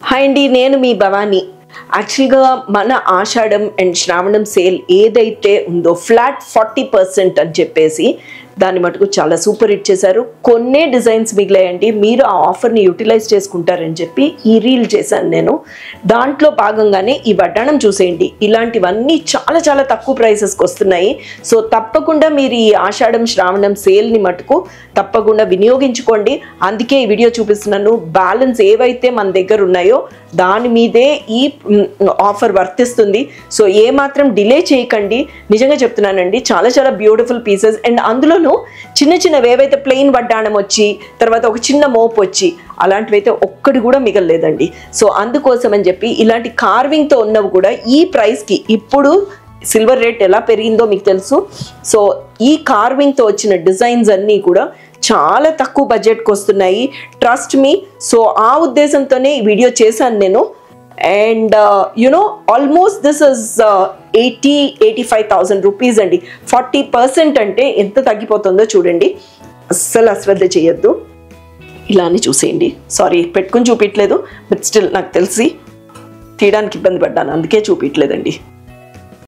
Hi అండి, నేను మీ భవాని. యాక్చువల్గా మన ఆషాఢం అండ్ శ్రావణం సేల్ ఏదైతే ఉందో ఫ్లాట్ 40% అని చెప్పేసి దాన్ని మటుకు చాలా సూపర్ హిట్ చేశారు. కొన్నే డిజైన్స్ మిగిలాయండి. మీరు ఆ ఆఫర్ని యూటిలైజ్ చేసుకుంటారని చెప్పి ఈ రీల్ చేశాను నేను. దాంట్లో భాగంగానే ఈ వడ్డాణం చూసేయండి. ఇలాంటివన్నీ చాలా చాలా తక్కువ ప్రైసెస్కి వస్తున్నాయి. సో తప్పకుండా మీరు ఈ ఆషాఢం శ్రావణం సేల్ని మటుకు తప్పకుండా వినియోగించుకోండి. అందుకే ఈ వీడియో చూపిస్తున్నాను. బ్యాలెన్స్ ఏవైతే మన దగ్గర ఉన్నాయో దాని మీదే ఈ ఆఫర్ వర్తిస్తుంది. సో ఏమాత్రం డిలే చేయకండి. నిజంగా చెప్తున్నానండి, చాలా చాలా బ్యూటిఫుల్ పీసెస్. అండ్ అందులోనూ చిన్న చిన్నవి ఏవైతే ప్లెయిన్ వడ్డాణం వచ్చి తర్వాత ఒక చిన్న మోపు వచ్చి అలాంటివి అయితే ఒక్కటి కూడా మిగలలేదండి. సో అందుకోసం అని చెప్పి ఇలాంటి కార్వింగ్తో ఉన్నవి కూడా ఈ ప్రైస్కి, ఇప్పుడు సిల్వర్ రేట్ ఎలా పెరిగిందో మీకు తెలుసు. సో ఈ కార్వింగ్తో వచ్చిన డిజైన్స్ అన్నీ కూడా చాలా తక్కువ బడ్జెట్కి వస్తున్నాయి. Trust me. సో ఆ ఉద్దేశంతోనే ఈ వీడియో చేశాను నేను. And almost this is 85,000 rupees అండి. 40% అంటే ఎంత తగ్గిపోతుందో చూడండి. అస్సలు అశ్రద్ధ చేయొద్దు. ఇలానే చూసేయండి. సారీ, పెట్టుకుని చూపించలేదు, బట్ స్టిల్ నాకు తెలిసి తీయడానికి ఇబ్బంది పడ్డాను, అందుకే చూపించలేదండి.